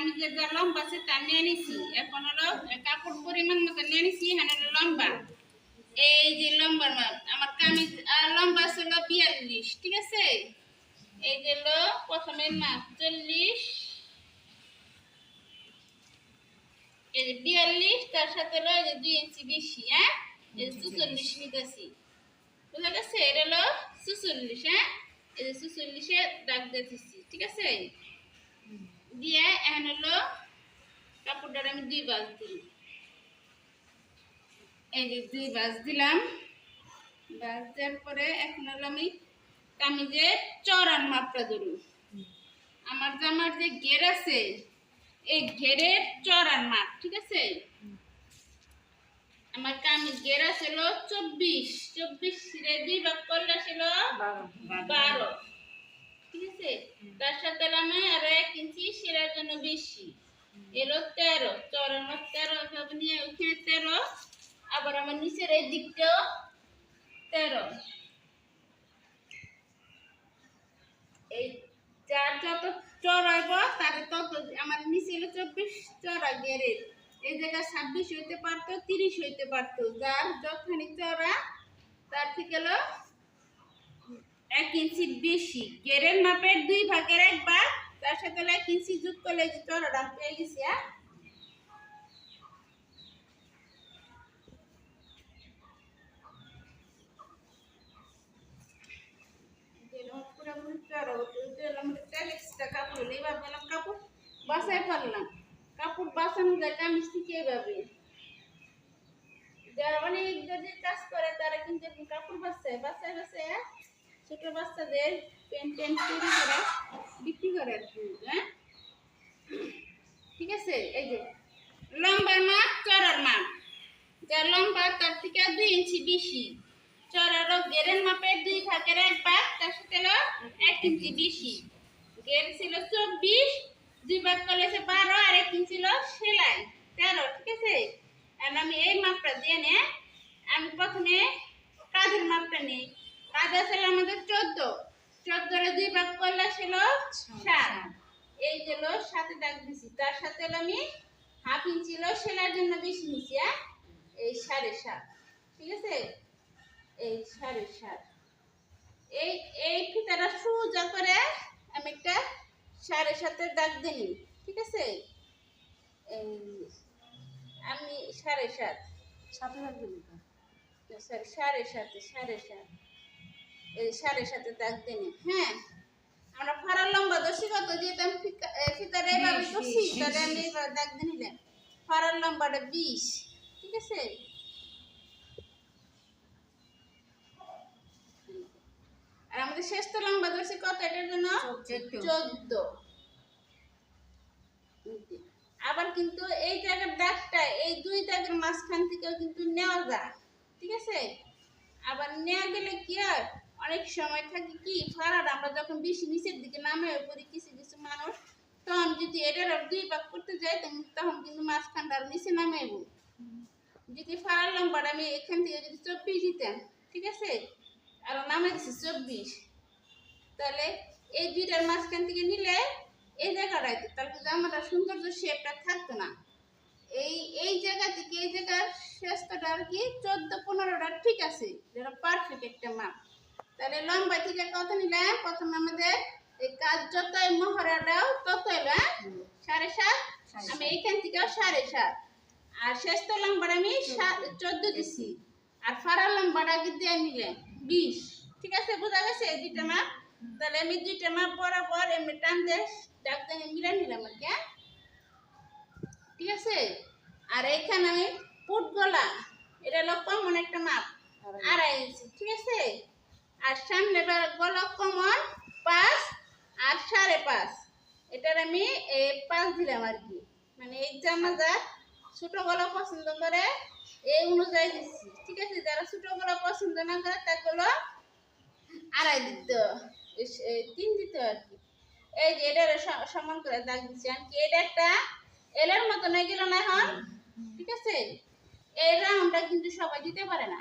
কামিজের যা লম্বা আছে তা নিয়ে নিছি। এখন হলো কাপড় পরিমাণ মতো নিয়ে নিছি। এখানে হলো লম্বা, এই যে লম্বার মাপ আমার কামিজ লম্বা ছিল 42, ঠিক আছে। এই যে হলো প্রথমে মাপ 40, এই যে 42, তার সাথে হলো এই যে 2 ইঞ্চি বেশি, হ্যাঁ এই যে 44 নিতেছি, বুঝা গেছে। এটা হলো 46, হ্যাঁ এই যে 46-এ দাগ দিতেছি, ঠিক আছে। দিয়ে এখন হলো কাপড়টার আমি 2 ভাঁজ দিই, এই যে 2 ভাঁজ দিলাম। ভাঁজ দেওয়ার পরে এখন হলো আমি কামিজের চওড়ার মাপটা ধরুন। আমার জামার যে ঘের আছে এই ঘেরের চওড়ার মাপ, ঠিক আছে। আমার কামিজ ঘের ছিল 24 রে 2 ভাগ করলে ছিল 12, ঠিক আছে। তার সাথে আমি আর 1 ইঞ্চি সেলাইয়ের জন্য বেশি, এলো 13, চওড়ার মাপ 13 সব নিয়ে ওখানে 13, আবার আমার নিচের এই দিকটাও 13। এই যার যত চড়াইব তার তত, আমার নিচে হলো 24 চড়া গেরের, এই জায়গায় 26 হইতে পারতো, 30 হইতে পারতো, যার যতখানি চড়া তার থেকে হলো 1 ইঞ্চি বেশি। গেরের মাপের 2 ভাগের 1 ভাগ, তার সাথে হলো 1 ইঞ্চি যোগ করলে যে চড়াটা পেয়ে গেছি। কাপড় বাসায় পারলাম, কাপড় বাসানো যায় কামিজ থেকে এইভাবে। যারা অনেক যদি কাজ করে তারা কিন্তু কাপড় বাসায় বাসায় বাসায় ছোট বাচ্চাদের প্যান্ট ট্যান্ট তৈরি করে বিক্রি করে আর কি, হ্যাঁ ঠিক আছে। এই যে লম্বার মাপ চড়ার মাপ, যার লম্বা তার থেকে 2 ইঞ্চি বেশি, চড়ারও গেরের মাপের 2 ভাগের 1 ভাগ, তার সাথে হলো 1 ইঞ্চি বেশি। গের ছিল 24, 2 ভাগ করলে 12, আর 1 ইঞ্চি ছিল সেলাই 13, ঠিক আছে। আর আমি এই মাপটা দিয়ে নে, আমি প্রথমে কাঁধের মাপটা নিই। কাঁধ ছিল আমাদের 14 রে 2 ভাগ করলে ছিল 7, এই গেল 7 দাগ দিছি। তার সাথে আমি হাফ ইঞ্চি ছিল সেলাইয়ের জন্য বেশি নিছি, এই 7.5, ঠিক আছে। এই 7.5, এই এই ফিতাটা সোজা করে আমি একটা 7.5 দাগ দিই, ঠিক আছে। এই আমি 7.5 সাথে দাগ দিই, সরি 7.5 এই 7.5 দাগ দিই, হ্যাঁ। আমরা ফাড়ার লম্বা দর্শি কত যেটা ফিতারে এভাবে করছি, তাহলে আমি এইভাবে দাগ দিয়ে নিলাম। ফাড়ার লম্বাটা 20, ঠিক আছে। আর আমাদের শেষ তো লম্বা দর্শি কত, এটার জন্য 14। আবার কিন্তু এই জায়গার দাগটা এই 2 দাগের মাঝখান থেকেও কিন্তু নেওয়া যায়, ঠিক আছে। আবার নেওয়া গেলে কি হয়, অনেক সময় থাকে কি ফাড়াটা আমরা যখন বেশি নিচের দিকে নামে পড়ি কিছু কিছু মানুষ, তখন যদি এটার 2 ভাগ করতে যাই তখন কিন্তু মাঝখানটা নিচে নামাইব। যদি ফাড়ার লম্বাটা আমি এখান থেকে যদি 24 দিতাম, ঠিক আছে, আর নামে দিচ্ছি 24, তাহলে এই 2টার মাঝখান থেকে নিলে এই জায়গাটায় তাহলে জামাটা সৌন্দর্য শেপটা থাকতো না। এই জায়গা থেকে এই জায়গার শেষটা আর কি 14-15টা ঠিক আছে, যেটা পারফেক্ট একটা মাপ। তাহলে লম্বা থেকে কত নিলাম, প্রথমে আমাদের এই কাজ যতই মহড়াটাও ততই 7.5, আমি এইখান থেকেও 7.5, আর শেষ তো লম্বাটা আমি 14 দিছি, আর ফাড়ার লম্বাটা দিয়ে নিলাম 20, ঠিক আছে। বোঝা গেছে এই 2টা মাপ। তাহলে আমি 2টা মাপ বরাবর এমনি টান দিয়ে দাগ দিয়ে মিলে নিলাম আর কি, ঠিক আছে। আর এইখানে আমি পুট গলা, এটা হলো কমন একটা মাপ 2.5 ইঞ্চি, ঠিক আছে। আর সামনে গলা কমন 5 আর 5.5, এটার আমি 5 দিলাম আর কি, মানে এই জামা যা ছোট গলা পছন্দ করে এই অনুযায়ী দিচ্ছি, ঠিক আছে। যারা ছোট গলা পছন্দ না করে তাগুলো 2.5 দিতে, 3 দিতে আর কি। এই যে এটা সমান করে দাগ দিচ্ছি আর কি, এটা একটা এলের মতো হয়ে গেল না এখন, ঠিক আছে। এই রাউন্ডটা কিন্তু সবাই দিতে পারে না,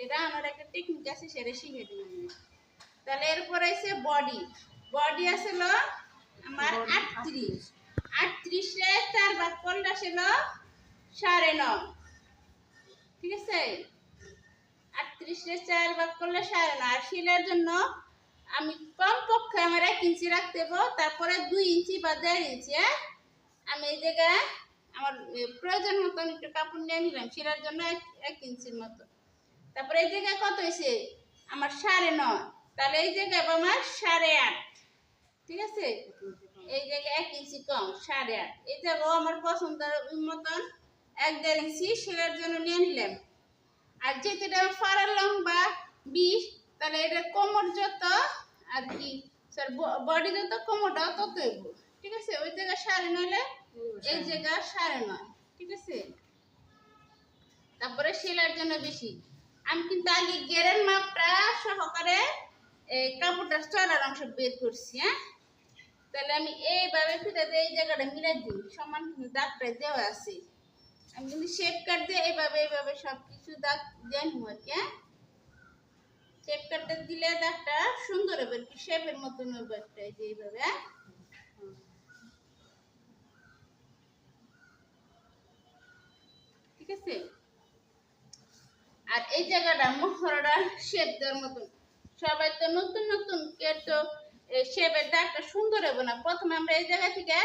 এই রাউন্ডের একটা টেকনিক আছে, সেটা শিখে দিবেন। তাহলে এরপরে আছে বডি আছে আমার 38 পাশে হলো 9.5, ঠিক আছে। 38 4 ভাগ করলে 9.5, আর সেলাইয়ের জন্য আমি কমপক্ষে আমার 1 ইঞ্চি রাখতে হবে, তারপরে 2 ইঞ্চি বা 1.5 ইঞ্চি। আমি এই জায়গায় আমার প্রয়োজন মতন একটু কাপড় নিয়ে নিলাম সেলাইয়ের জন্য 1 ইঞ্চির মতো। তারপরে এই জায়গায় কত হয়েছে আমার 9.5, তাহলে এই জায়গায় আমার 8.5, ঠিক আছে। এই জায়গায় 1 ইঞ্চি কম 8.5, এই জায়গাও আমার পছন্দের মতন 1.5 ইঞ্চি সেলাইয়ের জন্য নিয়ে নিলাম। আর যেহেতু এটা ফাড়ার লম্বা 20, তাহলে এটা কোমর যত আর কি স্যার বডি যত কোমরটাও তত হইব, ঠিক আছে। ওই জায়গায় 9.5 হলে এই জায়গা 9.5, ঠিক আছে। তারপরে সেলাইয়ের জন্য বেশি আমি কিন্তু আগে গেরের মাপটা সহকারে এই কাপড়টার চড়ার অংশ বের করছি। তাহলে আমি এইভাবে ফিরে এই জায়গাটা মিলাই দিই, সমান দাগটা দেওয়া আছে। আমি কিন্তু শেপ কাট দিয়ে এইভাবে সব কিছু দাগ দিয়ে নিব আর কি। শেপ কাটটা দিলে দাগটা সুন্দর হবে, কি শেপের মতন হবে একটা, এই যে এইভাবে। ঠিক আছে। আর এই জায়গাটা মোহরটা শেপ দেওয়ার মতন, সবাই তো নতুন নতুন কেটো শেপের দাগটা সুন্দর হবে না। প্রথমে আমরা এই জায়গা থেকে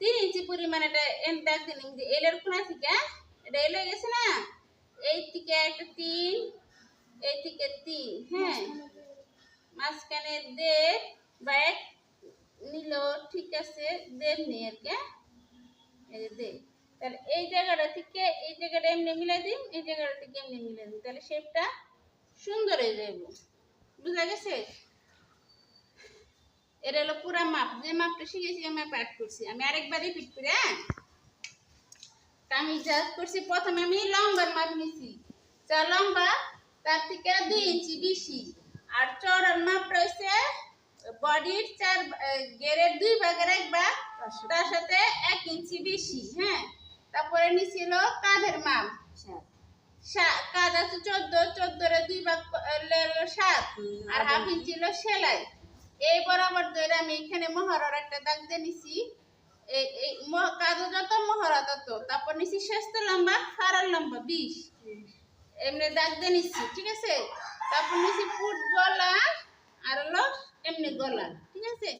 3 ইঞ্চি পরিমাণ এটা দাগ দিলাম, যে এলের কোনা থেকে এটা এলে গেছে না, এই থেকে একটা 3, এই থেকে 3, হ্যাঁ, মাঝখানে 1.5 বা 1 নিল, ঠিক আছে, 1.5 নিয়ে আর কি, এই যে। তাহলে এই জায়গাটা থেকে এই জায়গাটা এমনি মিলাই দিই, এই জায়গাটা থেকে এমনি মিলাই দিই, তাহলে শেপটা সুন্দর হয়ে যাবে। বুঝা গেছে? এটা হলো পুরা মাপ, যে মাপটা শিখেছি আমি মাপ অ্যাড করছি। আমি আরেকবার রিপিট করে আমি যা করছি, প্রথমে আমি লম্বার মাপ নিছি, যা লম্বা তার থেকে 2 ইঞ্চি বেশি, আর চওড়ার মাপ রয়েছে বডির 4 গেরের 2 ভাগের 1 ভাগ, তার সাথে 1 ইঞ্চি বেশি, হ্যাঁ। তারপরে নিছিল কাঁধের মাপ, কাঁধ আছে 14 2 ভাগ 7, আর হাফ ইঞ্চি হলো সেলাই। এই বরাবর ধরে আমি এখানে মোহরার একটা দাগ দিয়ে নিছি, এই কাঁধ যত মোহরা তত। তারপর নিছি শেষটা লম্বা, ফাড়ার লম্বা 20, এমনি দাগ দিয়ে নিচ্ছি, ঠিক আছে। তারপর নিছি ফুট গলা আর হলো এমনি গলা, ঠিক আছে।